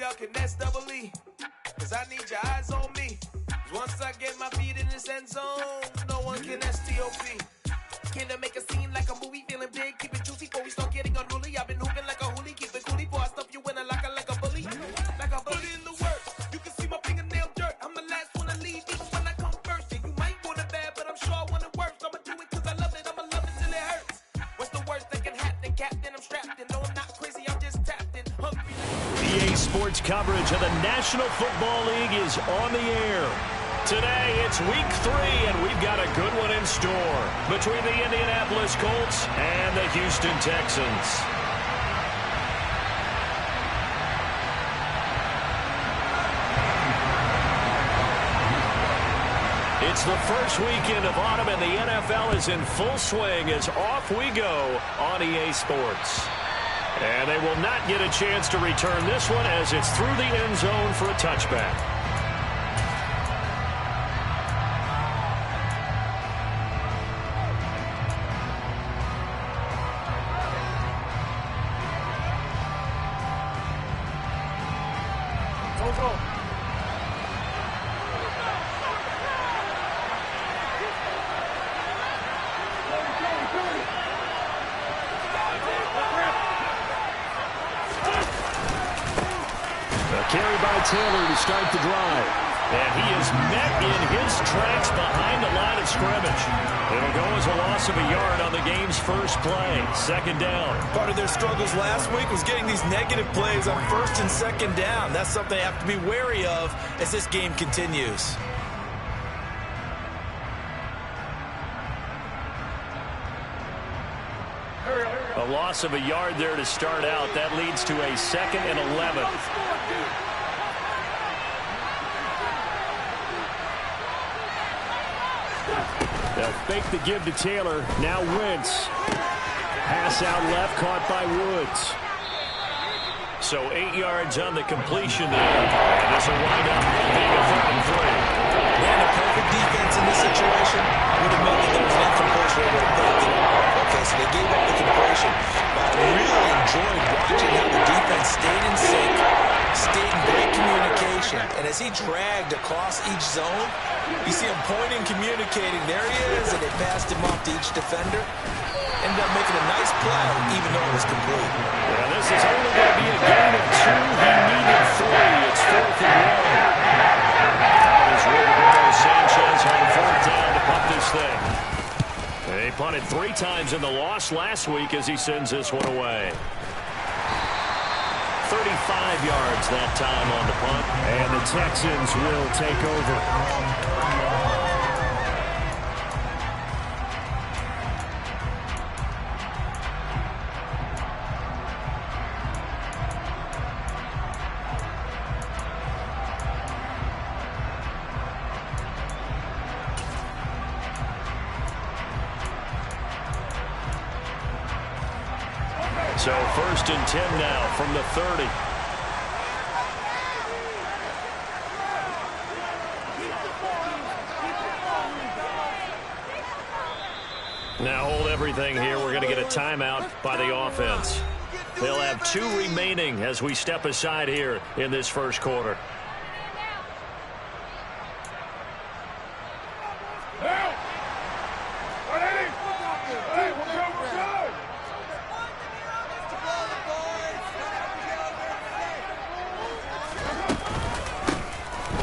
y'all can nest double E. Cause I need your eyes on me. Once I get my feet in this end zone, no one can STOP. Can I make a scene like a movie? Feeling big, keep it juicy before we start getting unruly. I've been hooping like a hoolie, keep it coolie before I stuff you in a locker like a bully. Like a bully in the work. You can see my fingernail dirt. I'm the last one to leave, even when I come first. Yeah, you might want it bad, but I'm sure I want it worse. I'ma do it cause I love it, I'ma love it till it hurts. What's the worst that can happen, Captain? I'm strapped in. No, I'm not crazy, I'm just tapped in. Hungry. EA Sports coverage of the National Football League is on the air. Today, it's week 3, and we've got a good one in store between the Indianapolis Colts and the Houston Texans. It's the first weekend of autumn, and the NFL is in full swing as off we go on EA Sports. And they will not get a chance to return this one as it's through the end zone for a touchback. Carry by Taylor to start the drive. And he is met in his tracks behind the line of scrimmage. It'll go as a loss of a yard on the game's first play. Second down. Part of their struggles last week was getting these negative plays on first and second down. That's something they have to be wary of as this game continues. A loss of a yard there to start out. That leads to a 2nd and 11. They'll fake the give to Taylor. Now Wentz. Pass out left, caught by Woods. So 8 yards on the completion there. And this will wind up being a 3rd and 3. Man, a perfect defense in this situation would have meant that there was an incompletion over a third and long. Okay, so they gave up the completion. But I really enjoyed watching how the defense stayed in sync, stayed in great communication. And as he dragged across each zone, you see him pointing, communicating. There he is, and they passed him off to each defender. Ended up making a nice play, even though it was complete. Yeah, this is only going to be a gain of 2. He needed 3. It's 4th and 1. Sanchez on 4th down to punt this thing. They punted 3 times in the loss last week as he sends this one away. 35 yards that time on the punt. And the Texans will take over. So 1st and 10 now from the 30. Now hold everything here. We're going to get a timeout by the offense. They'll have 2 remaining as we step aside here in this first quarter.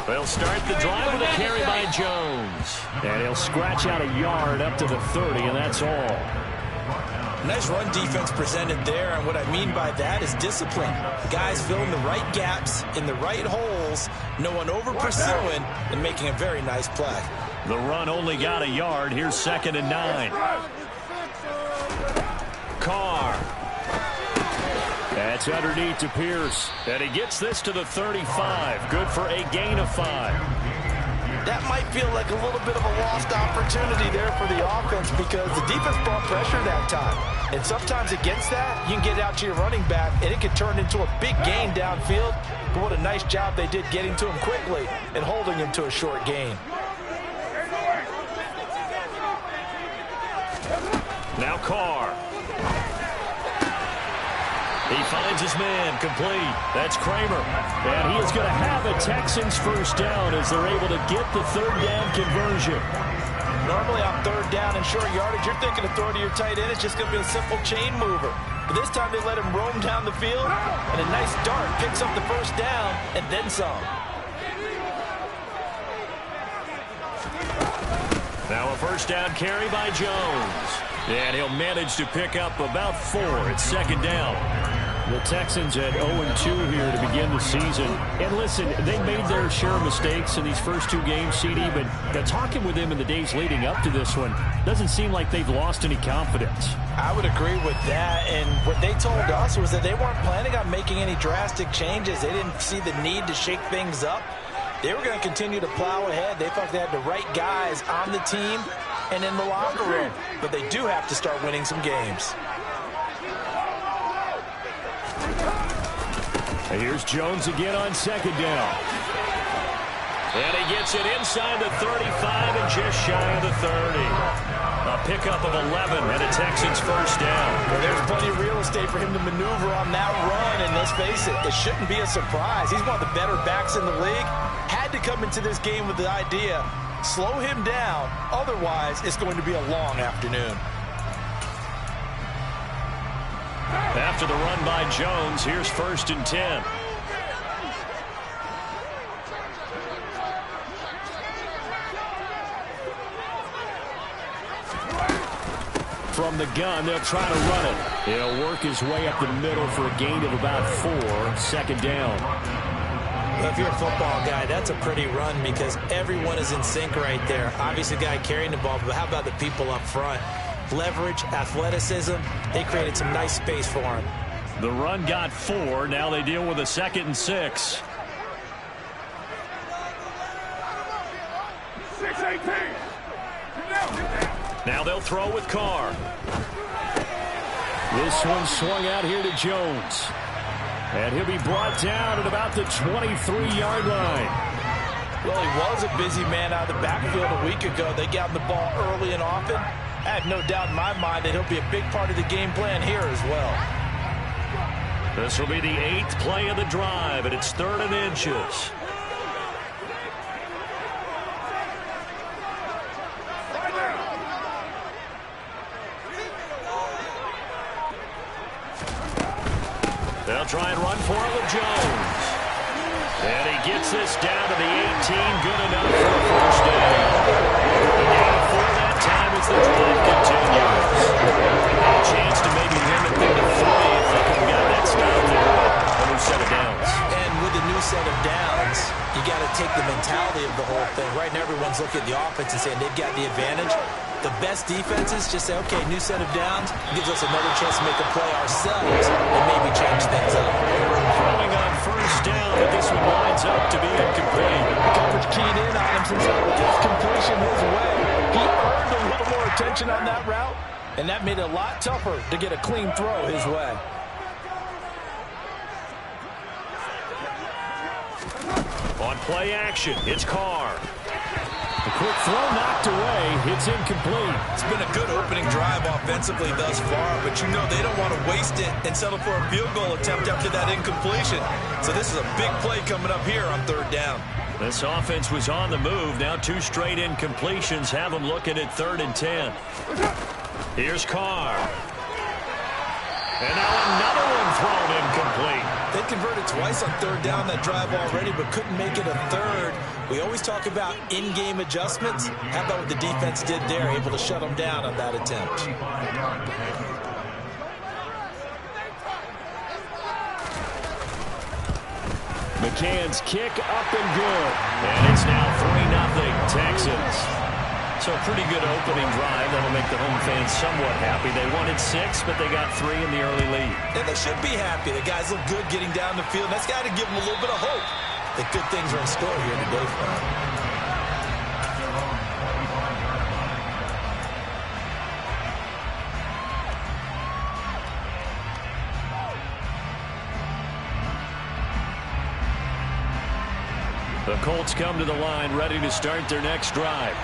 They'll start the drive with a carry by Jones. And he'll scratch out a yard up to the 30, and that's all. Nice run defense presented there, and what I mean by that is discipline. Guys filling the right gaps in the right holes, no one over-pursuing, and making a very nice play. The run only got a yard. Here's 2nd and 9. Carr. That's underneath to Pierce. And he gets this to the 35. Good for a gain of 5. That might feel like a little bit of a lost opportunity there for the offense because the defense brought pressure that time. And sometimes against that, you can get out to your running back, and it can turn into a big gain downfield. But what a nice job they did getting to him quickly and holding him to a short gain. Now Carr. He finds his man, complete. That's Kramer. And he is going to have a Texans first down as they're able to get the third down conversion. Normally on third down and short yardage, you're thinking of throwing to your tight end. It's just going to be a simple chain mover. But this time they let him roam down the field, and a nice dart picks up the first down and then some. Now a first down carry by Jones. And he'll manage to pick up about 4 at second down. The Texans at 0-2 here to begin the season. And listen, they made their share of mistakes in these first 2 games, CD, but talking with them in the days leading up to this one, doesn't seem like they've lost any confidence. I would agree with that, and what they told us was that they weren't planning on making any drastic changes. They didn't see the need to shake things up. They were going to continue to plow ahead. They felt they had the right guys on the team and in the locker room, but they do have to start winning some games. And here's Jones again on second down. And he gets it inside the 35 and just shy of the 30. A pickup of 11 and a Texans first down. Well, there's plenty of real estate for him to maneuver on that run, and let's face it, it shouldn't be a surprise. He's one of the better backs in the league. Had to come into this game with the idea, slow him down, otherwise it's going to be a long afternoon. After the run by Jones, here's 1st and 10. From the gun, they'll try to run it. He'll work his way up the middle for a gain of about 4, second down. Well, if you're a football guy, that's a pretty run because everyone is in sync right there. Obviously, the guy carrying the ball, but how about the people up front? Leverage, athleticism, they created some nice space for him. The run got 4. Now they deal with a 2nd and 6. 6-18. Now they'll throw with Carr. This one swung out here to Jones. And he'll be brought down at about the 23-yard line. Well, he was a busy man out of the backfield a week ago. They got him the ball early and often. I have no doubt in my mind that he'll be a big part of the game plan here as well. This will be the 8th play of the drive, and it's 3rd and inches. They'll try and run for it with Jones. And he gets this down to the 18. Good enough for a first down. A gain of 4 that time as the drive continues. A chance to maybe limit them to 3 if they could have got that stop there. A new set of downs. And with the new set of downs, you got to take the mentality of the whole thing. Right now, everyone's looking at the offense and saying they've got the advantage. The best defenses just say, okay, new set of downs gives us another chance to make a play ourselves and maybe change things up. Throwing on first down, but this one lines up to be incomplete. Coverage keyed in on him since his completion his way. He earned a little more attention on that route, and that made it a lot tougher to get a clean throw his way. On play action, it's Carr. A quick throw knocked away. It's incomplete. It's been a good opening drive offensively thus far, but you know they don't want to waste it and settle for a field goal attempt after that incompletion. So this is a big play coming up here on 3rd down. This offense was on the move. Now 2 straight incompletions have them looking at 3rd and 10. Here's Carr. And now another one thrown incomplete. They converted twice on 3rd down that drive already, but couldn't make it a 3rd. We always talk about in-game adjustments. How about what the defense did there, able to shut them down on that attempt. McCann's kick up and good. And it's now 3-0 Texans. So a pretty good opening drive. That'll make the home fans somewhat happy. They wanted 6, but they got 3 in the early lead. And they should be happy. The guys look good getting down the field. That's got to give them a little bit of hope that good things are in store here today for them. The Colts come to the line ready to start their next drive.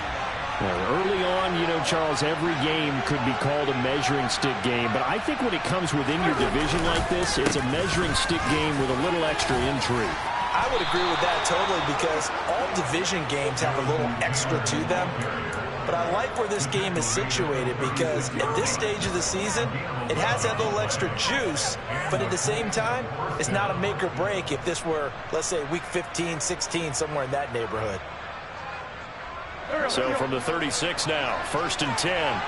Early on, you know, Charles, every game could be called a measuring stick game. But I think when it comes within your division like this, it's a measuring stick game with a little extra intrigue. I would agree with that totally, because all division games have a little extra to them. But I like where this game is situated, because at this stage of the season, it has that little extra juice, but at the same time, it's not a make or break if this were, let's say, week 15, 16, somewhere in that neighborhood. So from the 36 now, 1st and 10.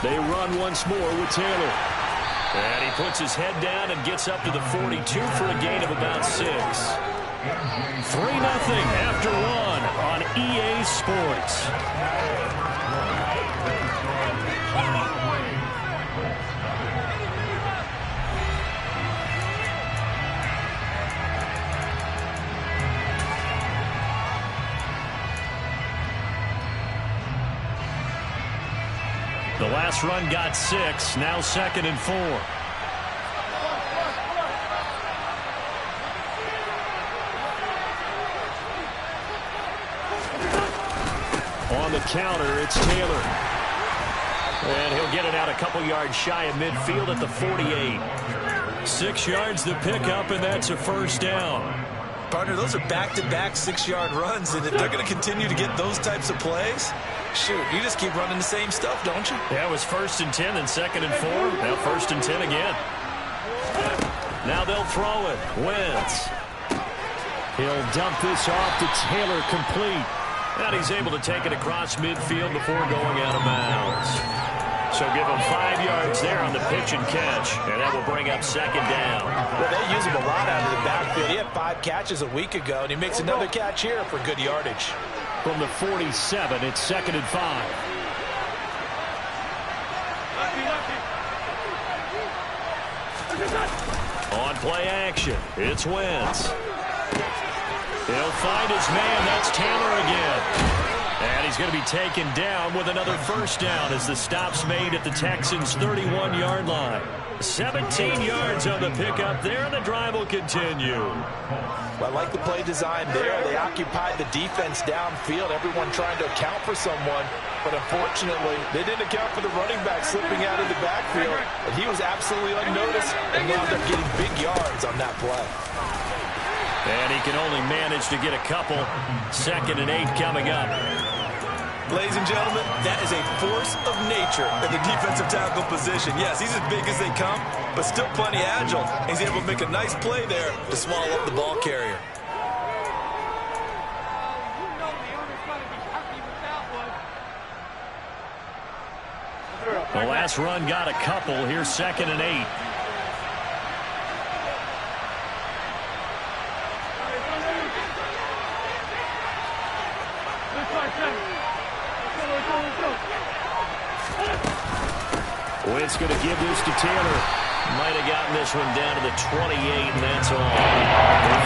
They run once more with Taylor. And he puts his head down and gets up to the 42 for a gain of about 6. 3-0 after 1 on EA Sports. The last run got 6, now 2nd and 4. On the counter, it's Taylor. And he'll get it out a couple yards shy of midfield at the 48. 6 yards the pickup, and that's a 1st down. Partner, those are back-to-back 6-yard runs, and if they're going to continue to get those types of plays, shoot, you just keep running the same stuff, don't you? Yeah, it was 1st and 10, then 2nd and 4. Now 1st and 10 again. Now they'll throw it. Wentz. He'll dump this off to Taylor, complete. And he's able to take it across midfield before going out of bounds. So give him 5 yards there on the pitch and catch, and that will bring up 2nd down. Well, they use him a lot out of the backfield. He had 5 catches a week ago, and he makes another catch here for good yardage. From the 47, it's 2nd and 5. On play action, it's Wentz. He'll find his man. That's Taylor again. And he's going to be taken down with another 1st down as the stop's made at the Texans' 31-yard line. 17 yards on the pickup there, and the drive will continue. Well, I like the play design there. They occupied the defense downfield, everyone trying to account for someone. But unfortunately, they didn't account for the running back slipping out of the backfield. And he was absolutely unnoticed and wound up getting big yards on that play. And he can only manage to get a couple. 2nd and 8 coming up. Ladies and gentlemen, that is a force of nature in the defensive tackle position. Yes, he's as big as they come, but still plenty agile. He's able to make a nice play there to swallow up the ball carrier. The last run got a couple. Here's 2nd and 8. Wentz going to give this to Taylor. Might have gotten this one down to the 28, and that's all. They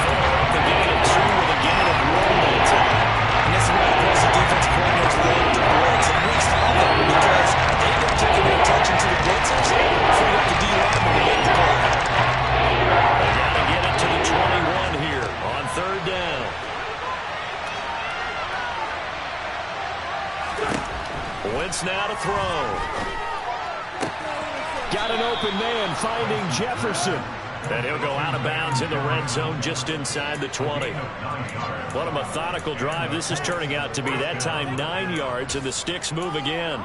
follow up the gain of 2 with a gain of 1 that time. And this is why the defensive coordinators love to blitz, and we saw that because they end up taking their attention to the blitzers, freeing up the D-lineman to make the play. They got to get it to the 21 here on 3rd down. Wentz now to throw. Got an open man, finding Jefferson. And he'll go out of bounds in the red zone just inside the 20. What a methodical drive this is turning out to be. That time 9 yards, and the sticks move again.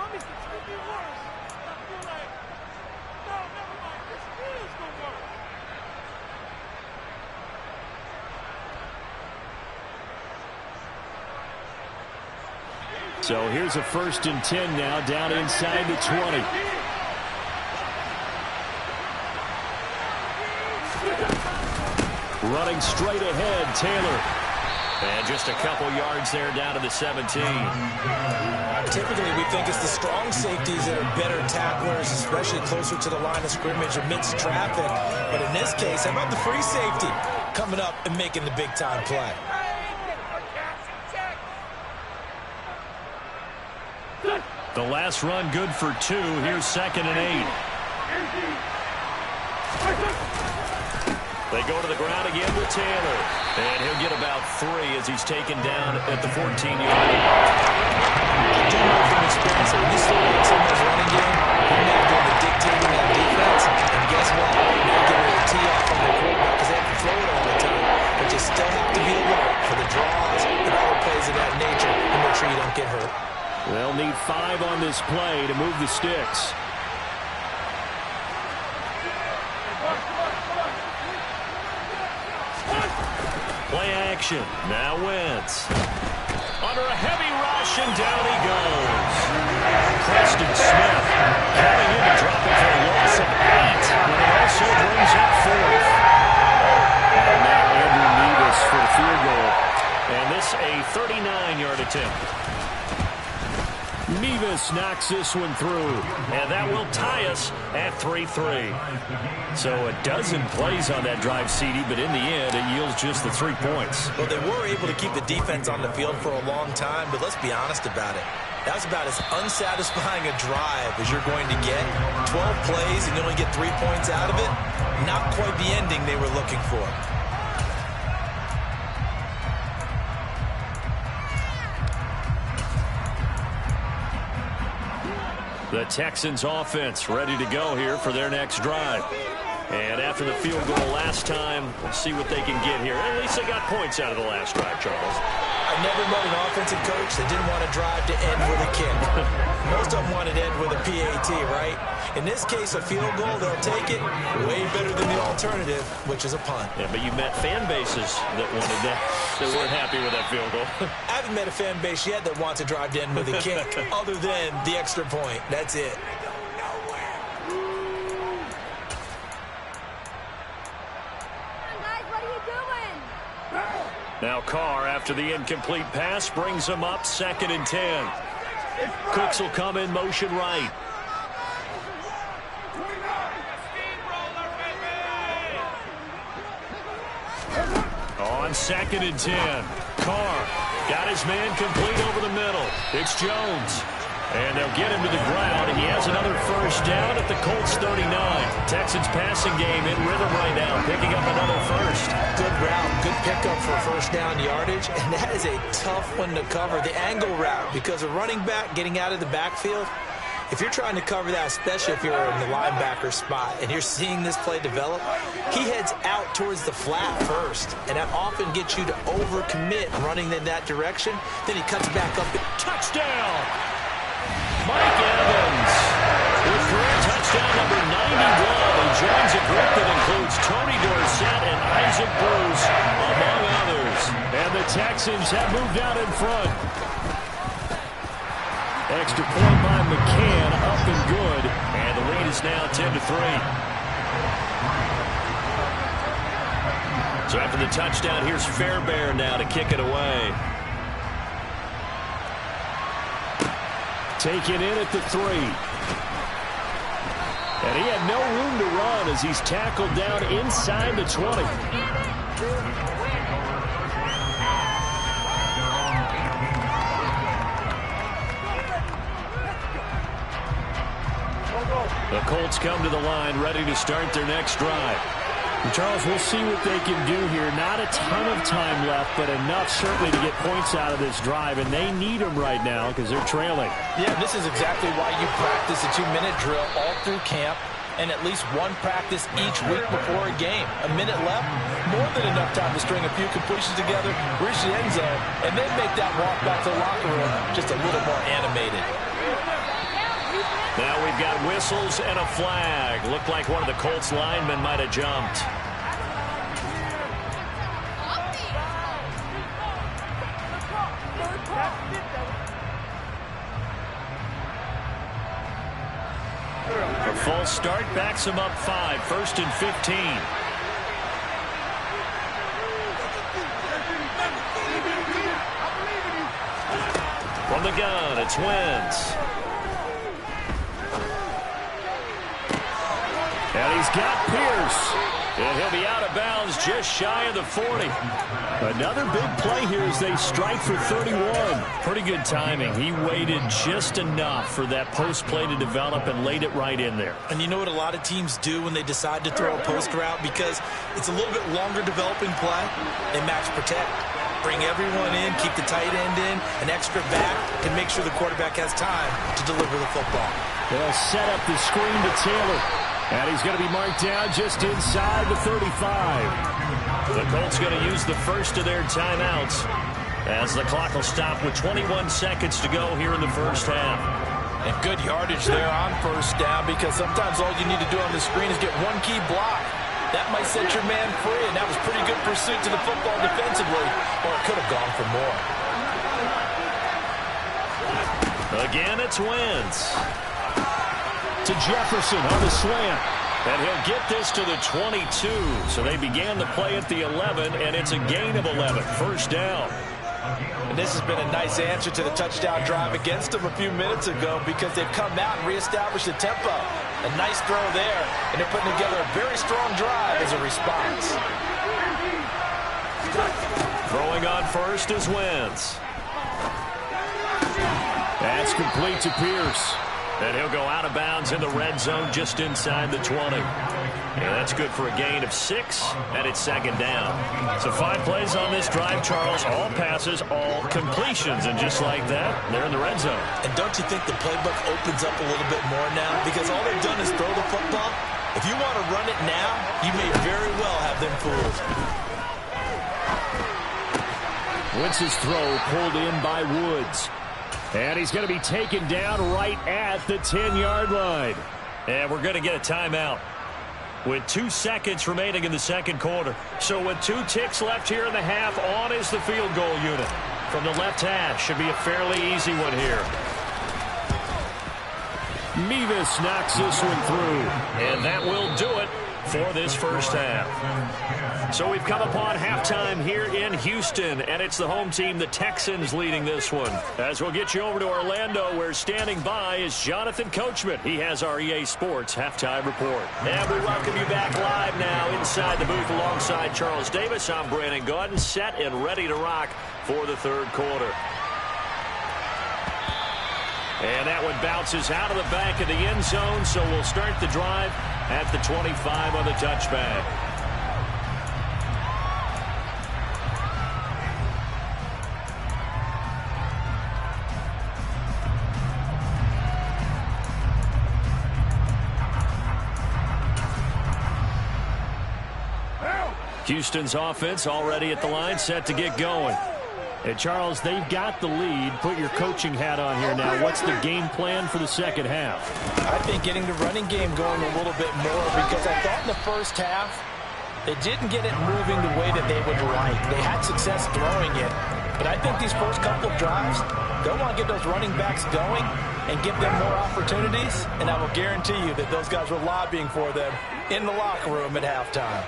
So here's a 1st and 10 now, down inside the 20. Running straight ahead, Taylor. And just a couple yards there down to the 17. Typically, we think it's the strong safeties that are better tacklers, especially closer to the line of scrimmage amidst traffic. But in this case, how about the free safety coming up and making the big-time play? The last run good for 2. Here's 2nd and 8. They go to the ground again with Taylor. And he'll get about 3 as he's taken down at the 14-yard line. I do know from experience that when you slow down someone's running game, you're not doing the dictating on defense. And guess what? You're not getting ready to tee off on their quarterback because they have to throw it all the time. But you still have to be alert for the draws and other plays of that nature and make sure you don't get hurt. They'll need 5 on this play to move the sticks. Play action. Now Wentz. Under a heavy rush, and down he goes. Preston Smith coming in to drop it for a loss of 8. And it also brings up 4th. And now Andrew Nevis for the field goal. And this a 39-yard attempt. Nevis knocks this one through. And that will tie us at 3-3. So a dozen plays on that drive, CD, but in the end, it yields just the 3 points. Well, they were able to keep the defense on the field for a long time, but let's be honest about it. That was about as unsatisfying a drive as you're going to get. 12 plays and you only get 3 points out of it. Not quite the ending they were looking for. The Texans offense ready to go here for their next drive. And after the field goal last time, we'll see what they can get here. At least they got points out of the last drive, Charles. I never met an offensive coach that didn't want to drive to end with a kick. Most of them wanted to end with a PAT, right? In this case, a field goal, they'll take it. Way better than the alternative, which is a punt. Yeah, but you met fan bases that wanted that, that weren't happy with that field goal. I haven't met a fan base yet that wants to drive to end with a kick, other than the extra point. That's it. Now Carr, after the incomplete pass, brings him up 2nd and 10. Cooks will come in motion right. On 2nd and 10, Carr got his man complete over the middle. It's Jones. And they'll get him to the ground. He has another first down at the Colts 39. Texans passing game in rhythm right now, picking up another first. Good route, good pickup for first down yardage, and that is a tough one to cover, the angle route, because a running back getting out of the backfield, if you're trying to cover that, especially if you're in the linebacker spot and you're seeing this play develop, he heads out towards the flat first, and that often gets you to overcommit running in that direction. Then he cuts back up. Touchdown! Mike Evans with career touchdown number 91. He joins a group that includes Tony Dorsett and Isaac Bruce, among others. And the Texans have moved out in front. Extra point by McCann, up and good. And the lead is now 10-3. So after the touchdown, here's Fairbairn now to kick it away. Taken in at the 3. And he had no room to run as he's tackled down inside the 20. The Colts come to the line ready to start their next drive. Charles, we'll see what they can do here. Not a ton of time left, but enough certainly to get points out of this drive, and they need them right now because they're trailing. Yeah, this is exactly why you practice a 2-minute drill all through camp and at least one practice each week before a game. A minute left, more than enough time to string a few completions together, reach the end zone, and then make that walk back to the locker room just a little more animated. Now we've got whistles and a flag. Looked like one of the Colts linemen might have jumped. A full start backs him up 5. 1st and 15. From the gun, it's Wentz. And he's got Pierce. And he'll be out of bounds just shy of the 40. Another big play here as they strike for 31. Pretty good timing. He waited just enough for that post play to develop and laid it right in there. And you know what a lot of teams do when they decide to throw a post route? Because it's a little bit longer developing play. They max protect. Bring everyone in, keep the tight end in, an extra back to make sure the quarterback has time to deliver the football. They'll set up the screen to Taylor. And he's going to be marked down just inside the 35. The Colts going to use the first of their timeouts as the clock will stop with 21 seconds to go here in the first half. And good yardage there on first down, because sometimes all you need to do on the screen is get one key block. That might set your man free, and that was pretty good pursuit to the football defensively, or it could have gone for more. Again, it's Wentz. To Jefferson on the slant. And he'll get this to the 22. So they began the play at the 11, and it's a gain of 11. First down. And this has been a nice answer to the touchdown drive against them a few minutes ago, because they've come out and reestablished the tempo. A nice throw there, and they're putting together a very strong drive as a response. Throwing on first is Wentz. That's complete to Pierce. And he'll go out of bounds in the red zone just inside the 20. And that's good for a gain of 6, and it's second down. So 5 plays on this drive, Charles. All passes, all completions. And just like that, they're in the red zone. And don't you think the playbook opens up a little bit more now? Because all they've done is throw the football. If you want to run it now, you may very well have them fooled. Wentz's throw pulled in by Woods. And he's going to be taken down right at the 10-yard line. And we're going to get a timeout with 2 seconds remaining in the second quarter. So with 2 ticks left here in the half, on is the field goal unit. From the left hash, should be a fairly easy one here. Mevis knocks this one through. And that will do it for this first half. So we've come upon halftime here in Houston, and it's the home team, the Texans, leading this one. As we'll get you over to Orlando, where standing by is Jonathan Coachman. He has our EA Sports halftime report. And we welcome you back live now inside the booth alongside Charles Davis. I'm Brandon Gaudin, set and ready to rock for the third quarter. And that one bounces out of the back of the end zone, so we'll start the drive at the 25 on the touchback. Houston's offense already at the line, set to get going. And Charles, they've got the lead. Put your coaching hat on here now. What's the game plan for the second half? I think getting the running game going a little bit more, because I thought in the first half they didn't get it moving the way that they would like. They had success throwing it, but I think these first couple of drives, they'll want to get those running backs going and give them more opportunities, and I will guarantee you that those guys were lobbying for them in the locker room at halftime.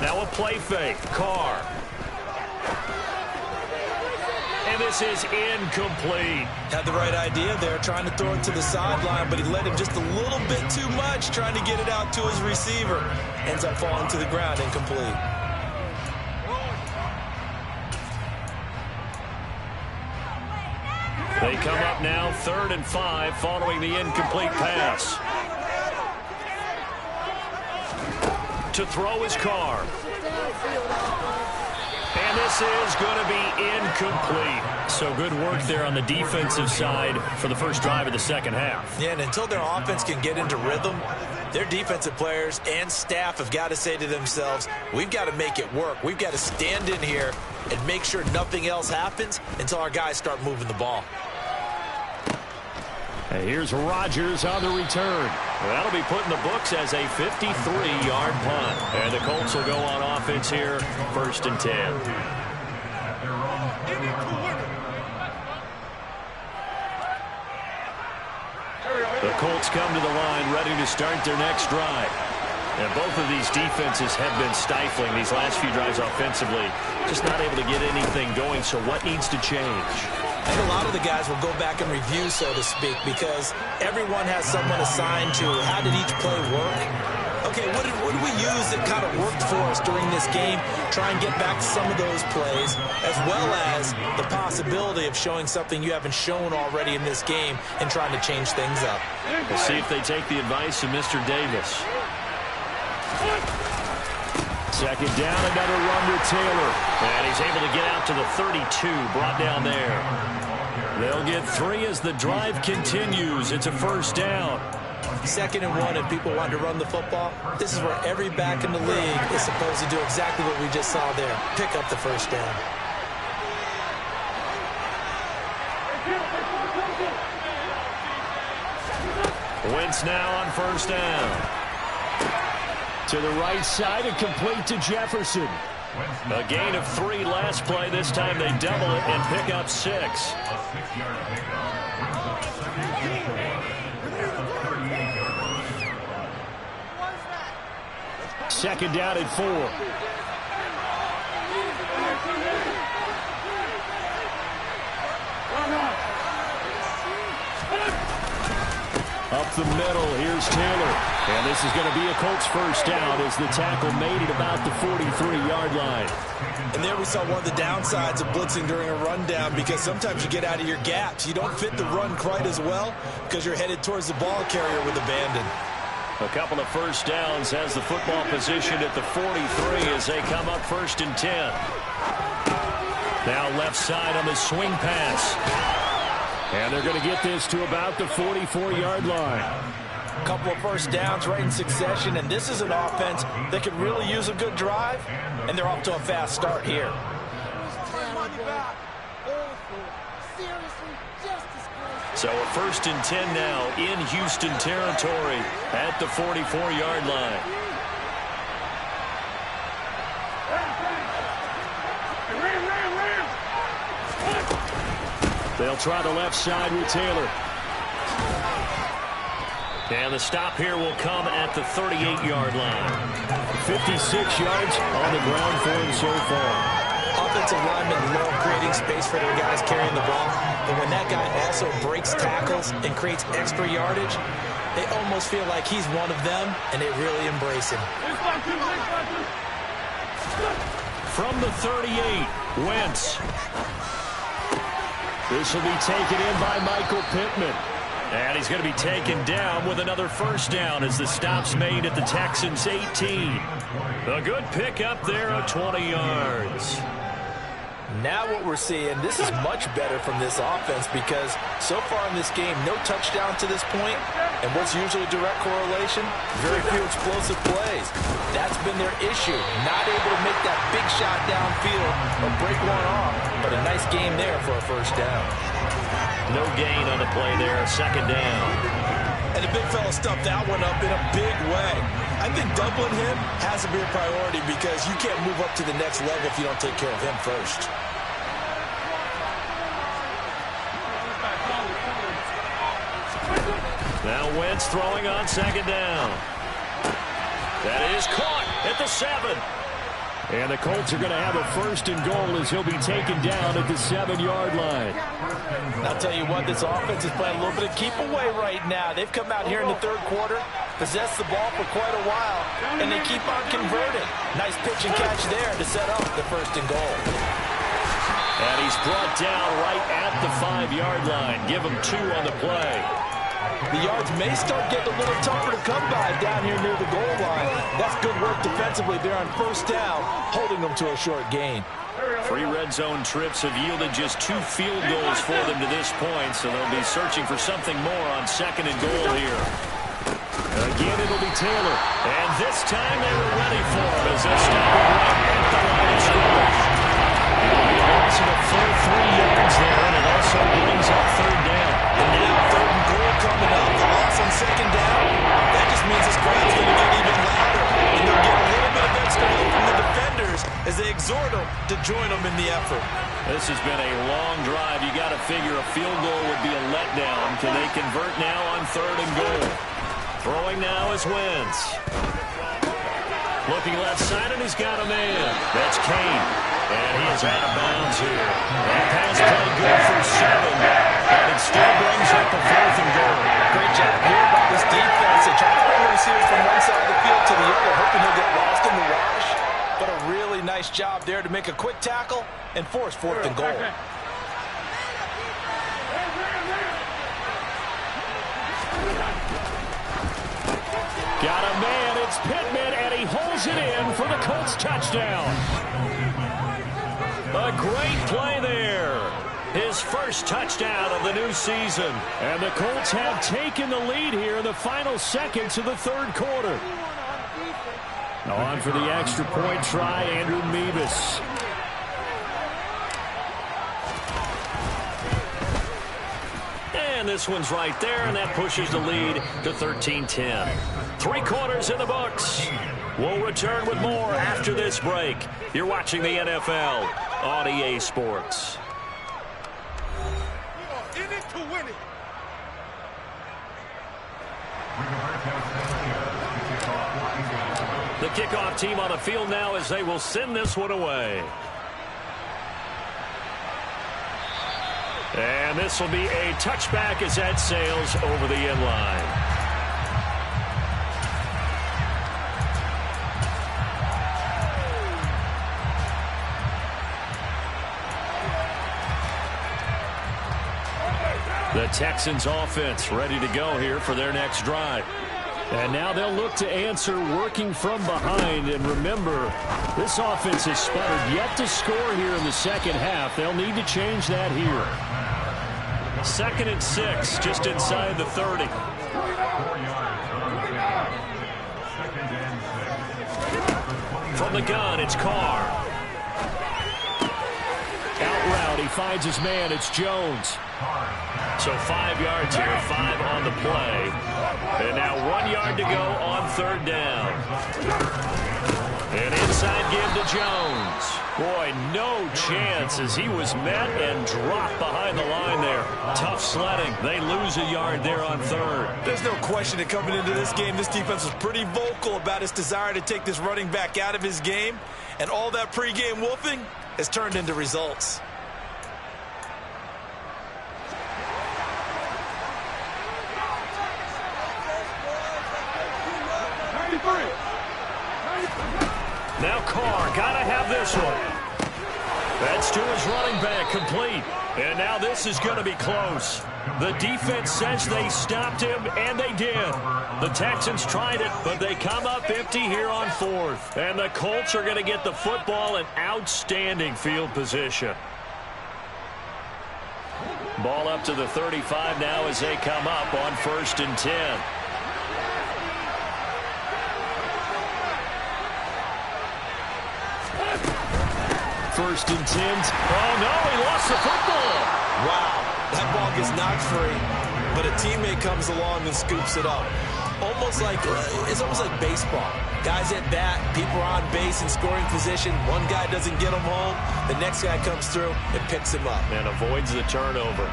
Now a play fake. Carr. And this is incomplete. Had the right idea there, trying to throw it to the sideline, but he led him just a little bit too much, trying to get it out to his receiver. Ends up falling to the ground, incomplete. They come up now 3rd and 5 following the incomplete pass. To throw his Carr. And this is going to be incomplete. So good work there on the defensive side for the first drive of the second half. Yeah, and until their offense can get into rhythm, their defensive players and staff have got to say to themselves, we've got to make it work. We've got to stand in here and make sure nothing else happens until our guys start moving the ball. And here's Rodgers on the return. That'll be put in the books as a 53-yard punt. And the Colts will go on offense here, 1st and 10. The Colts come to the line ready to start their next drive. And both of these defenses have been stifling these last few drives offensively. Just not able to get anything going, so what needs to change? I think a lot of the guys will go back and review, so to speak, because everyone has someone assigned to how did each play work. Okay, what did we use that kind of worked for us during this game? Try and get back to some of those plays, as well as the possibility of showing something you haven't shown already in this game and trying to change things up. We'll see if they take the advice of Mr. Davis. Second down, another run with Taylor. And he's able to get out to the 32, brought down there. They'll get 3 as the drive continues. It's a first down. 2nd and 1, and people want to run the football. This is where every back in the league is supposed to do exactly what we just saw there. Pick up the first down. Wentz now on first down. To the right side and complete to Jefferson. A gain of 3 last play. This time they double it and pick up 6. Second down and 4. Up the middle, here's Taylor. And this is going to be a Colts first down as the tackle made it about the 43-yard line. And there we saw one of the downsides of blitzing during a rundown, because sometimes you get out of your gaps. You don't fit the run quite as well because you're headed towards the ball carrier with abandon. A couple of first downs has the football positioned at the 43 as they come up 1st and 10. Now left side on the swing pass. And they're going to get this to about the 44-yard line. A couple of first downs right in succession, and this is an offense that could really use a good drive, and they're off to a fast start here. So a 1st and 10 now in Houston territory at the 44-yard line. They'll try the left side with Taylor. And the stop here will come at the 38-yard line. 56 yards on the ground for him so far. Offensive linemen love creating space for their guys carrying the ball. But when that guy also breaks tackles and creates extra yardage, they almost feel like he's one of them, and they really embrace him. From the 38, Wentz. This will be taken in by Michael Pittman. And he's going to be taken down with another first down as the stop's made at the Texans' 18. A good pickup there of 20 yards. Now what we're seeing, this is much better from this offense, because so far in this game, no touchdown to this point, and what's usually direct correlation? Very few explosive plays. That's been their issue, not able to make that big shot downfield or break one off, but a nice game there for a first down. No gain on the play there, 2nd down. And the big fella stuffed that one up in a big way. I think doubling him has to be a priority, because you can't move up to the next level if you don't take care of him first. Now Wentz throwing on 2nd down. That is caught at the 7. And the Colts are going to have a 1st and goal as he'll be taken down at the 7-yard line. I'll tell you what, this offense is playing a little bit of keep away right now. They've come out here in the 3rd quarter, possessed the ball for quite a while, and they keep on converting. Nice pitch and catch there to set up the 1st and goal. And he's brought down right at the 5-yard line. Give him 2 on the play. The yards may start getting a little tougher to come by down here near the goal line. That's good work defensively there on 1st down, holding them to a short gain. 3 red zone trips have yielded just 2 field goals for them to this point, so they'll be searching for something more on 2nd and goal here. Again, it'll be Taylor. And this time they were ready for him as they stop him right at the line of scrimmage. Loss of a full 3 yards there, and it also brings up 3rd down. And now 3rd and goal coming up. The loss on 2nd down. That just means this crowd's going to get even louder. And they'll get a little bit of extra help from the defenders as they exhort them to join them in the effort. This has been a long drive. You got to figure a field goal would be a letdown. Can they convert now on 3rd and goal? Throwing now is Wentz. Looking left side, and he's got a man. That's Kane. And he is out of bounds here. That pass play good for 7. And it still brings up a 4th and goal. Great job here by this defense. They try to bring the receiver from one side of the field to the other, hoping he'll get lost in the wash. But a really nice job there to make a quick tackle and force 4th and goal. Got a man, it's Pittman, and he holds it in for the Colts touchdown. A great play there. His first touchdown of the new season. And the Colts have taken the lead here in the final seconds of the 3rd quarter. On for the extra point try, Andrew Mevis. And this one's right there, and that pushes the lead to 13-10. 3 quarters in the books. We'll return with more after this break. You're watching the NFL on EA Sports. In it to win it. The kickoff team on the field now as they will send this one away. And this will be a touchback as that sails over the end line. The Texans offense ready to go here for their next drive. And now they'll look to answer working from behind. And remember, this offense has sputtered yet to score here in the second half. They'll need to change that here. 2nd and 6, just inside the 30. From the gun, it's Carr. Out route, he finds his man. It's Jones. So 5 yards here, 5 on the play. And now 1 yard to go on 3rd down. An inside give to Jones. Boy, no chance as he was met and dropped behind the line there. Tough sledding. They lose a yard there on 3rd. There's no question that coming into this game, this defense was pretty vocal about its desire to take this running back out of his game. And all that pregame wolfing has turned into results. Now Carr, gotta have this one. That's to his running back, complete. And now this is going to be close. The defense says they stopped him, and they did. The Texans tried it, but they come up empty here on 4th. And the Colts are going to get the football in outstanding field position. Ball up to the 35 now as they come up on 1st and 10. First and 10. Oh, no, he lost the football. Wow, that ball gets knocked free, but a teammate comes along and scoops it up. It's almost like baseball. Guys at bat, people are on base in scoring position. One guy doesn't get him home. The next guy comes through and picks him up. And avoids the turnover.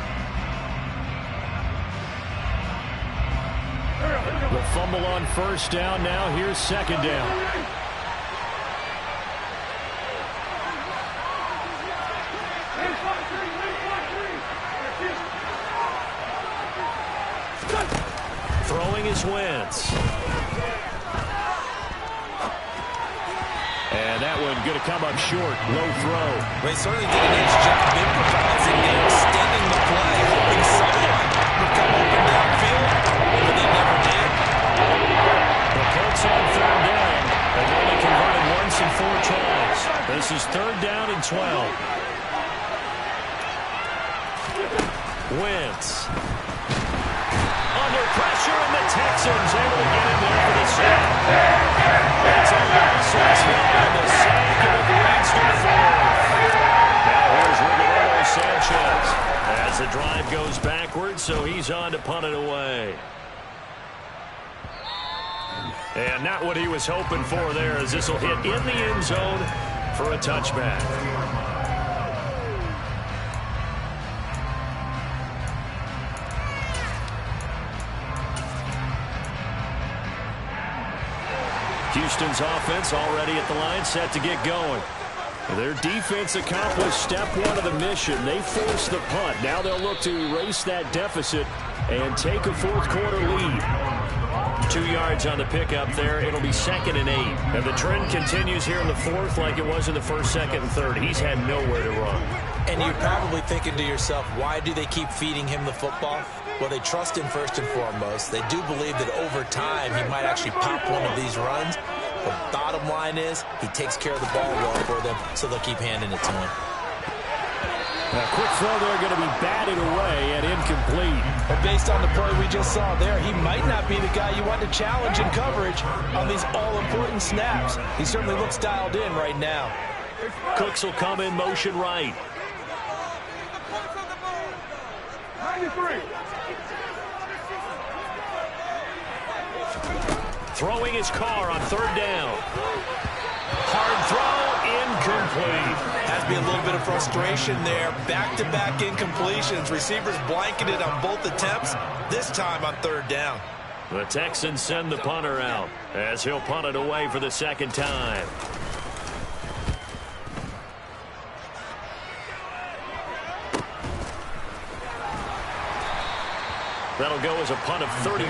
The fumble on 1st down. Now here's 2nd down. Throwing is Wentz. And that one going to come up short. Low throw. They certainly did a nice job improvising and extending the play, hoping someone would come open downfield, but they never did. The Colts on 3rd down. They've only converted once in 4 tries. This is 3rd down and 12. Wentz. Under pressure, and the Texans able to get in there for the sack. That's a Russell's hit on the sack, and it leads to 4th. Now here's Rigoberto Sanchez as the drive goes backwards, so he's on to punt it away. And not what he was hoping for there, as this will hit in the end zone for a touchback. Houston's offense already at the line, set to get going. Their defense accomplished step one of the mission. They forced the punt. Now they'll look to erase that deficit and take a fourth-quarter lead. 2 yards on the pickup there. It'll be 2nd and 8. And the trend continues here in the fourth like it was in the first, second, and third. He's had nowhere to run. And you're probably thinking to yourself, why do they keep feeding him the football? Well, they trust him first and foremost. They do believe that over time he might actually pop one of these runs. The bottom line is he takes care of the ball well for them, so they'll keep handing it to him. A quick throw there going to be batted away and incomplete. But based on the play we just saw there, he might not be the guy you want to challenge in coverage on these all-important snaps. He certainly looks dialed in right now. Cooks will come in motion right. 93. Throwing his car on 3rd down. Hard throw, incomplete. Has to be a little bit of frustration there. Back-to-back incompletions. Receivers blanketed on both attempts, this time on 3rd down. The Texans send the punter out as he'll punt it away for the 2nd time. That'll go as a punt of 34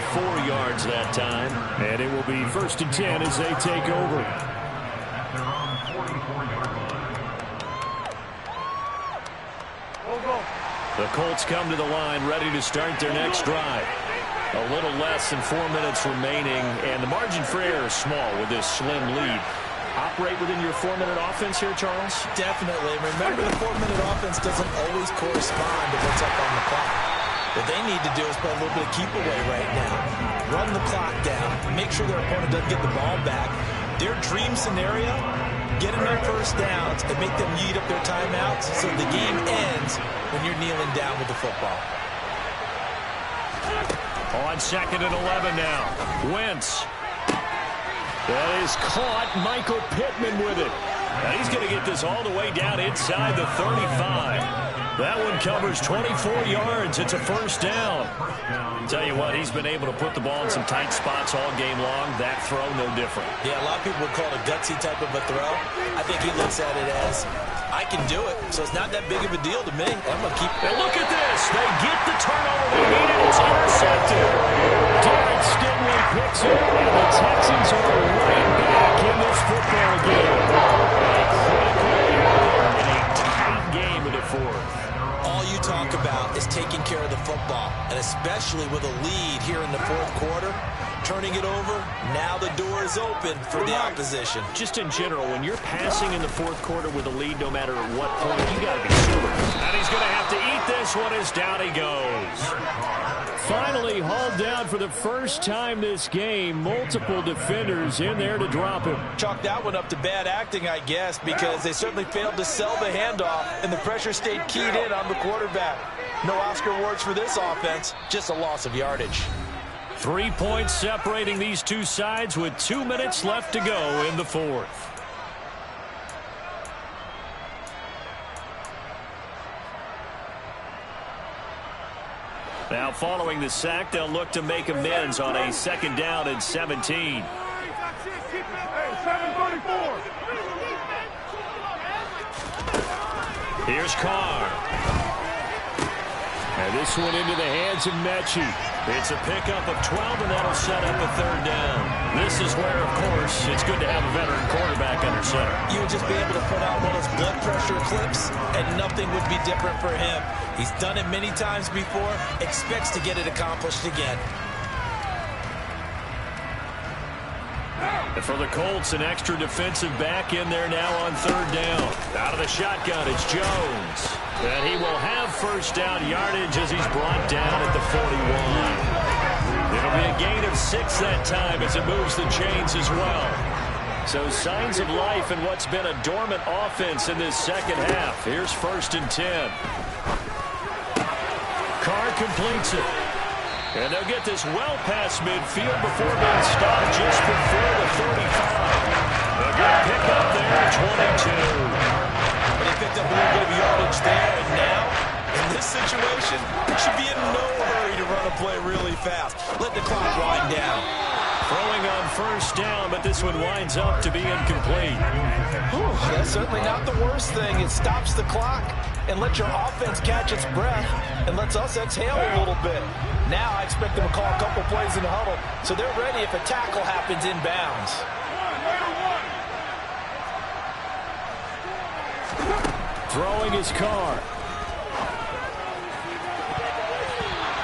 yards that time. And it will be 1st and 10 as they take over. The Colts come to the line ready to start their next drive. A little less than 4 minutes remaining, and the margin for error is small with this slim lead. Operate within your 4-minute offense here, Charles? Definitely. Remember, the 4-minute offense doesn't always correspond to what's up on the clock. What they need to do is play a little bit of keep away right now. Run the clock down. Make sure their opponent doesn't get the ball back. Their dream scenario, get enough first downs and make them eat up their timeouts so the game ends when you're kneeling down with the football. On 2nd and 11 now. Wentz. That is caught. Michael Pittman with it. And he's going to get this all the way down inside the 35. That one covers 24 yards. It's a 1st down. Tell you what, he's been able to put the ball in some tight spots all game long. That throw, no different. Yeah, a lot of people would call it a gutsy type of a throw. I think he looks at it as, I can do it, so it's not that big of a deal to me. I'm going to keep... And look at this. They get the turnover they needed. It's intercepted. Derek Stingley picks it, and the Texans are right back in this football game. In a tight game in the 4th. All you talk about is taking care of the football, and especially with a lead here in the 4th quarter, turning it over, now the door is open for the opposition. Just in general, when you're passing in the 4th quarter with a lead, no matter at what point, you got to be sure. And he's going to have to eat this one as down he goes. Finally hauled down for the first time this game. Multiple defenders in there to drop him. Chalk that one up to bad acting, I guess, because they certainly failed to sell the handoff, and the pressure stayed keyed in on the quarterback. No Oscar awards for this offense, just a loss of yardage. 3 points separating these two sides with 2 minutes left to go in the 4th. Now following the sack, they'll look to make amends on a 2nd down and 17. Here's Carr. And this one into the hands of Mechie. It's a pickup of 12, and that'll set up a 3rd down. This is where, of course, it's good to have a veteran quarterback under center. You would just be able to put out one of those blood pressure clips, and nothing would be different for him. He's done it many times before, expects to get it accomplished again. And for the Colts, an extra defensive back in there now on 3rd down. Out of the shotgun, it's Jones. And he will have 1st down yardage as he's brought down at the 41. It'll be a gain of 6 that time as it moves the chains as well. So signs of life in what's been a dormant offense in this 2nd half. Here's 1st and 10. Carr completes it. And they'll get this well past midfield before being stopped just before the 35. A good pickup there at 22. But he picked up a little bit of yardage there, and now, in this situation, should be in no hurry to run a play really fast. Let the clock wind down. Throwing on 1st down, but this one winds up to be incomplete. Whew, that's certainly not the worst thing. It stops the clock and lets your offense catch its breath and lets us exhale a little bit. Now I expect them to call a couple plays in the huddle so they're ready if a tackle happens inbounds. Throwing his car.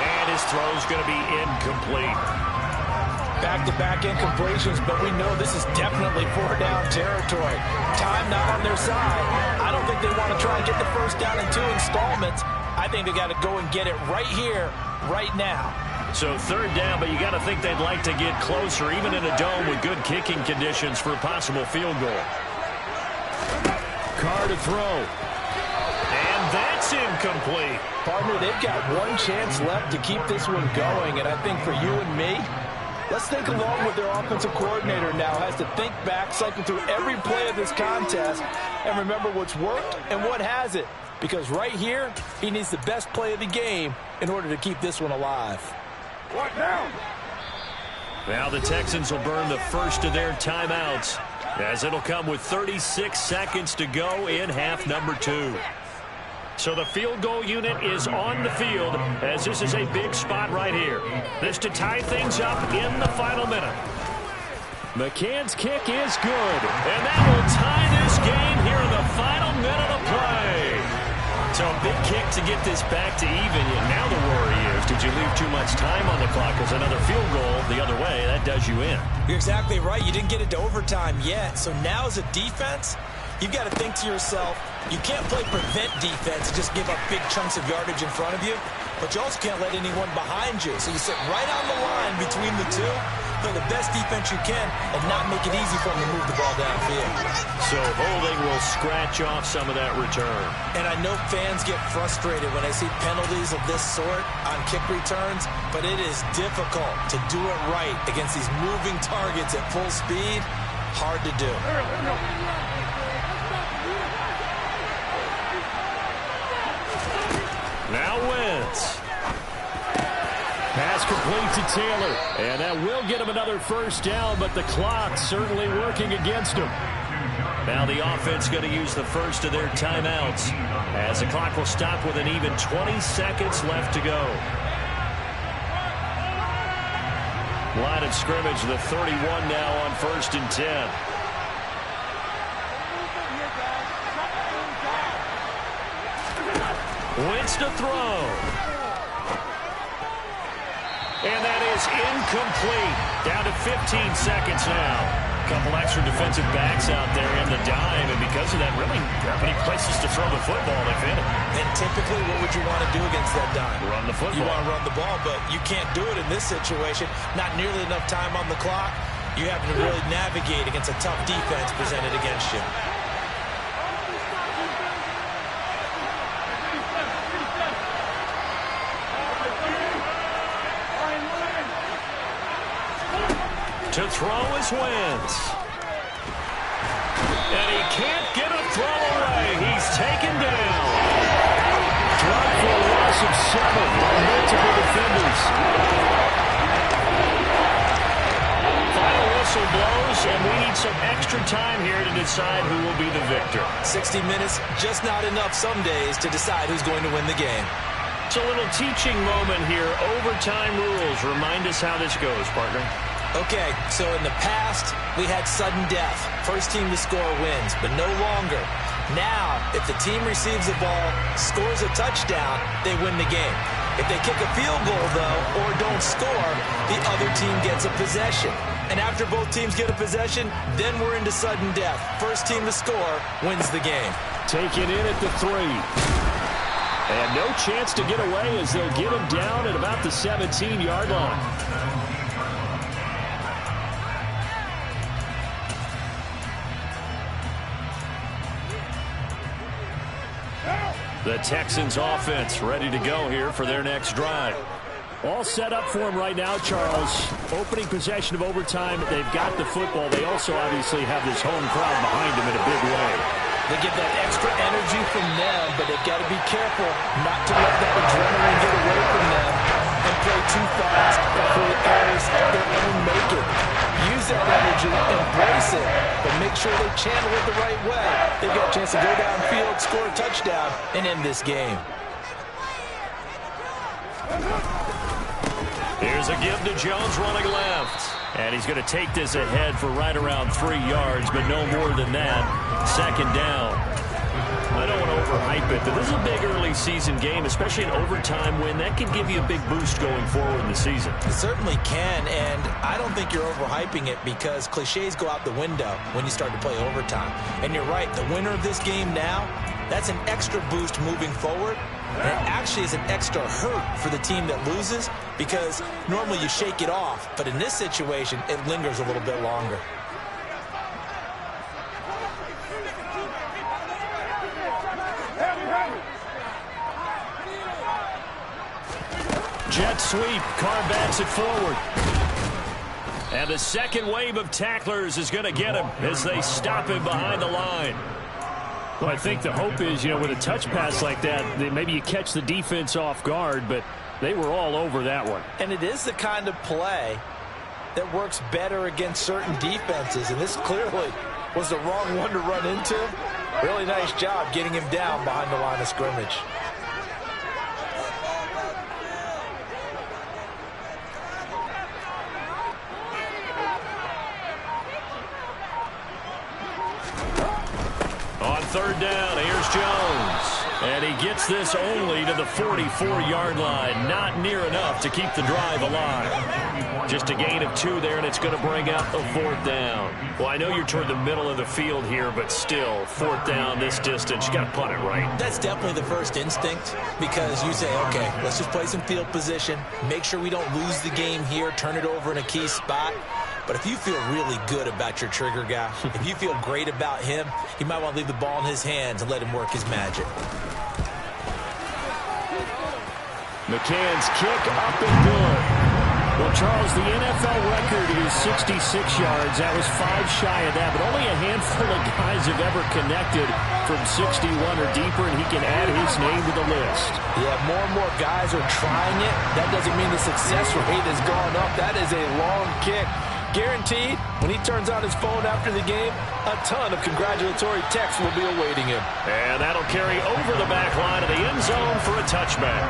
And his throw's going to be incomplete. Back-to-back incompletions, but we know this is definitely four-down territory. Time not on their side. I don't think they want to try and get the first down in 2 installments. I think they got to go and get it right here, right now. So third down, but you got to think they'd like to get closer, even in a dome with good kicking conditions for a possible field goal. Carr to throw. And that's incomplete. Partner, they've got one chance left to keep this one going, and I think for you and me, let's think along with their offensive coordinator now has to think back, cycle through every play of this contest, and remember what's worked and what hasn't. Because right here, he needs the best play of the game in order to keep this one alive. What now? Now the Texans will burn the first of their timeouts, as it'll come with 36 seconds to go in half number 2. So the field goal unit is on the field, as this is a big spot right here. This to tie things up in the final minute. McCann's kick is good. And that will tie this game here in the final minute of play. So a big kick to get this back to even. And now the worry is, did you leave too much time on the clock? Because another field goal the other way, that does you in. You're exactly right. You didn't get it to overtime yet. So now as a defense, you've got to think to yourself, you can't play prevent defense and just give up big chunks of yardage in front of you, but you also can't let anyone behind you. So you sit right on the line between the two, play the best defense you can, and not make it easy for them to move the ball downfield. So holding will scratch off some of that return. And I know fans get frustrated when they see penalties of this sort on kick returns, but it is difficult to do it right against these moving targets at full speed. Hard to do. Now Wentz. Pass complete to Taylor. And that will get him another first down, but the clock's certainly working against him. Now the offense going to use the first of their timeouts, as the clock will stop with an even 20 seconds left to go. Line of scrimmage, the 31 now on 1st and 10. Wentz to throw. And that is incomplete. Down to 15 seconds now. A couple extra defensive backs out there in the dime, and because of that, really not many places to throw the football if any. And typically, what would you want to do against that dime? Run the football. You want to run the ball, but you can't do it in this situation. Not nearly enough time on the clock. You have to really navigate against a tough defense presented against you. To throw is Wentz. And he can't get a throw away. He's taken down. Drop for a loss of 7 by multiple defenders. Final whistle blows, and we need some extra time here to decide who will be the victor. 60 minutes, just not enough some days to decide who's going to win the game. It's a little teaching moment here. Overtime rules. Remind us how this goes, partner. Okay, so in the past, we had sudden death. First team to score wins, but no longer. Now, if the team receives the ball, scores a touchdown, they win the game. If they kick a field goal, though, or don't score, the other team gets a possession. And after both teams get a possession, then we're into sudden death. First team to score wins the game. Taken in at the 3. And no chance to get away as they'll get him down at about the 17-yard line. The Texans offense ready to go here for their next drive. All set up for him right now, Charles. Opening possession of overtime. They've got the football. They also obviously have this home crowd behind them in a big way. They get that extra energy from them, but they've got to be careful not to let that adrenaline get away from them and play too fast or create errors of their own making. You Use that energy, embrace it, but make sure they channel it the right way. They've got a chance to go downfield, score a touchdown, and end this game. Here's a give to Jones running left. And he's going to take this ahead for right around 3 yards, but no more than that. Second down. I don't want to overhype it, but this is a big early season game, especially an overtime win. That can give you a big boost going forward in the season. It certainly can, and I don't think you're overhyping it because cliches go out the window when you start to play overtime. And you're right, the winner of this game now, that's an extra boost moving forward. And it actually is an extra hurt for the team that loses because normally you shake it off, but in this situation, it lingers a little bit longer. Jet sweep. Carr backs it forward. And the second wave of tacklers is going to get him as they stop him behind the line. Well, I think the hope is, with a touch pass like that, maybe you catch the defense off guard, but they were all over that one. And it is the kind of play that works better against certain defenses, and this clearly was the wrong one to run into. Really nice job getting him down behind the line of scrimmage. On third down, here's Jones. And he gets this only to the 44-yard line. Not near enough to keep the drive alive. Just a gain of 2 there, and it's going to bring up a 4th down. Well, I know you're toward the middle of the field here, but still, 4th down this distance, you got to punt it right. That's definitely the first instinct because you say, okay, let's just play some field position, make sure we don't lose the game here, turn it over in a key spot. But if you feel really good about your trigger guy, if you feel great about him, you might want to leave the ball in his hands and let him work his magic. McCann's kick up and good. Well, Charles, the NFL record is 66 yards. That was 5 shy of that, but only a handful of guys have ever connected from 61 or deeper, and he can add his name to the list. Yeah, more and more guys are trying it. That doesn't mean the success rate has gone up. That is a long kick. Guaranteed, when he turns on his phone after the game, a ton of congratulatory texts will be awaiting him. And that'll carry over the back line of the end zone for a touchback.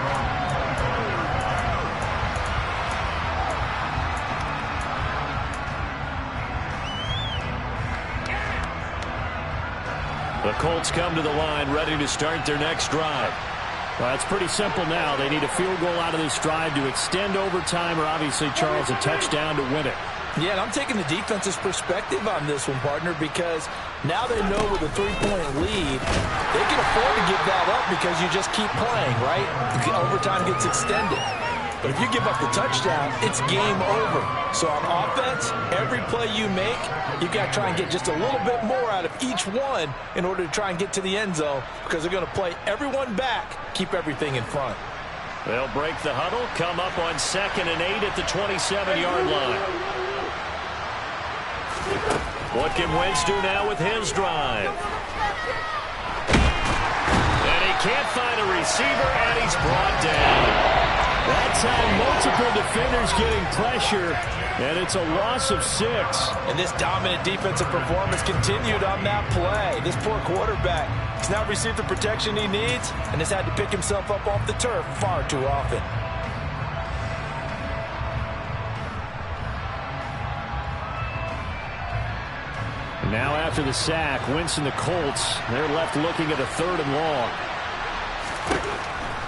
The Colts come to the line ready to start their next drive. Well, it's pretty simple now. They need a field goal out of this drive to extend overtime or obviously, Charles, a touchdown to win it. Yeah, and I'm taking the defense's perspective on this one, partner, because now they know with a 3-point lead, they can afford to give that up because you just keep playing, right? Overtime gets extended. But if you give up the touchdown, it's game over. So on offense, every play you make, you've got to try and get just a little bit more out of each one in order to try and get to the end zone because they're going to play everyone back, keep everything in front. They'll break the huddle, come up on 2nd and 8 at the 27-yard line. What can Wentz do now with his drive? And he can't find a receiver, and he's brought down. That time, multiple defenders getting pressure, and it's a loss of 6. And this dominant defensive performance continued on that play. This poor quarterback has now received the protection he needs and has had to pick himself up off the turf far too often. Now after the sack, Wentz and the Colts, they're left looking at a 3rd and long.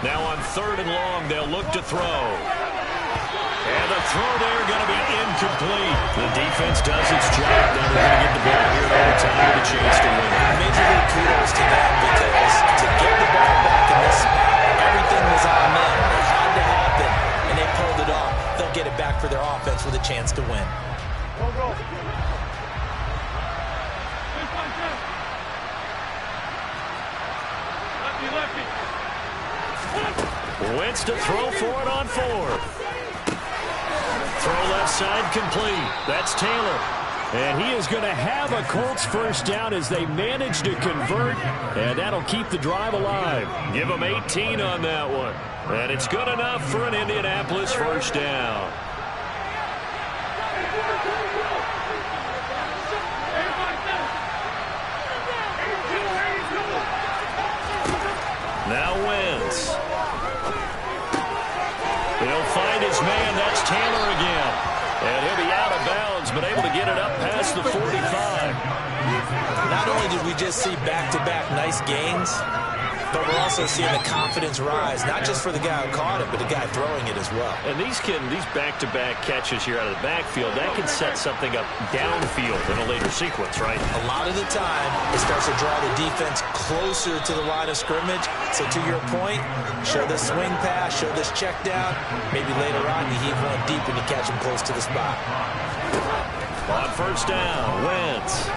Now on 3rd and long, they'll look to throw. And the throw there going to be incomplete. The defense does its job. Now they're going to get the ball here at overtime with a chance to win. Major league kudos to them because to get the ball back in this spot, everything was on them. It had to happen, and they pulled it off. They'll get it back for their offense with a chance to win. Wentz to throw for it on 4th. Throw left side complete. That's Taylor. And he is going to have a Colts first down as they manage to convert, and that'll keep the drive alive. Give them 18 on that one. And it's good enough for an Indianapolis first down. just see back-to-back nice gains, but we're also seeing the confidence rise, not just for the guy who caught it, but the guy throwing it as well. And these back-to-back catches here out of the backfield, that can set something up downfield in a later sequence, right? A lot of the time, it starts to draw the defense closer to the line of scrimmage. So to your point, show this swing pass, show this check down. Maybe later on, you heave one deep and you catch him close to the spot. On first down, Wentz.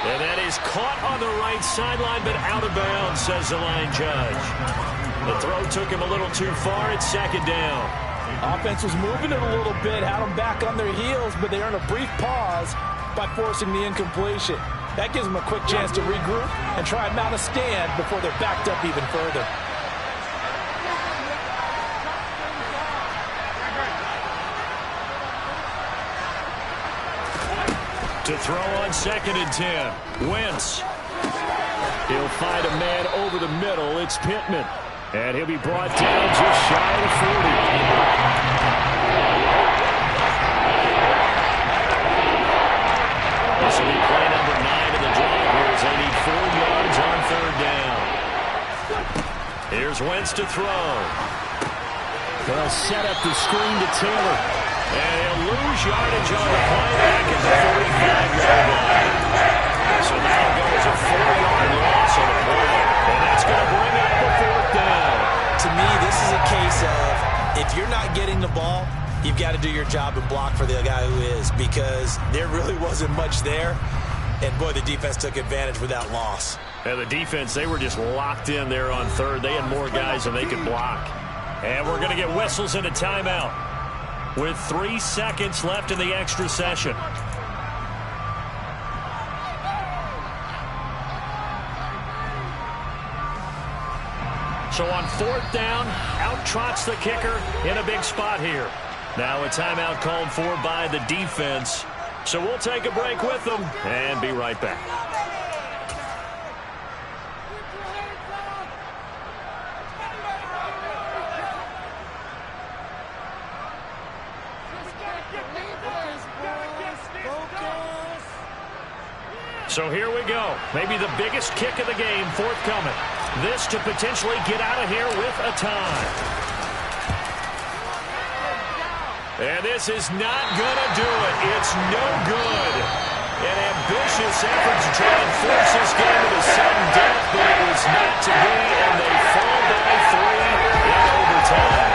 And that is caught on the right sideline, but out of bounds, says the line judge. The throw took him a little too far. It's second down. Offense was moving it a little bit, had them back on their heels, but they earned a brief pause by forcing the incompletion. That gives them a quick chance to regroup and try and mount a stand before they're backed up even further. To throw on 2nd and 10. Wentz. He'll find a man over the middle. It's Pittman. And he'll be brought down just shy of 40. This will be play number 9 of the drive here as they need 4 yards on 3rd down. Here's Wentz to throw. They'll set up the screen to Taylor. And he'll lose yardage on the play back at the 45-yard line. So that'll go as a 4-yard loss on the play. And that's going to bring up the 4th down. To me, this is a case of if you're not getting the ball, you've got to do your job and block for the guy who is, because there really wasn't much there. And, boy, the defense took advantage with that loss. And the defense, they were just locked in there on 3rd. They had more guys than they could block. And we're going to get whistles and a timeout with 3 seconds left in the extra session. So on 4th down, out trots the kicker in a big spot here. Now a timeout called for by the defense. So we'll take a break with them and be right back. So here we go. Maybe the biggest kick of the game forthcoming. This to potentially get out of here with a tie. And this is not going to do it. It's no good. An ambitious effort to try and force this game into sudden death, but it was not to be, and they fall by 3 in overtime.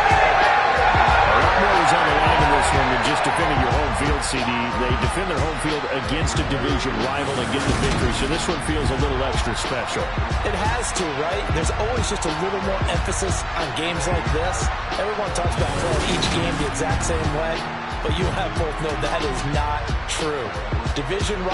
A lot more was on the line in this one than just defending your home field, CD. They defend their home field against a division rival and get the victory, so this one feels a little extra special. It has to, right? There's always just a little more emphasis on games like this. Everyone talks about playing each game the exact same way, but you and I both know that is not true. Division rival.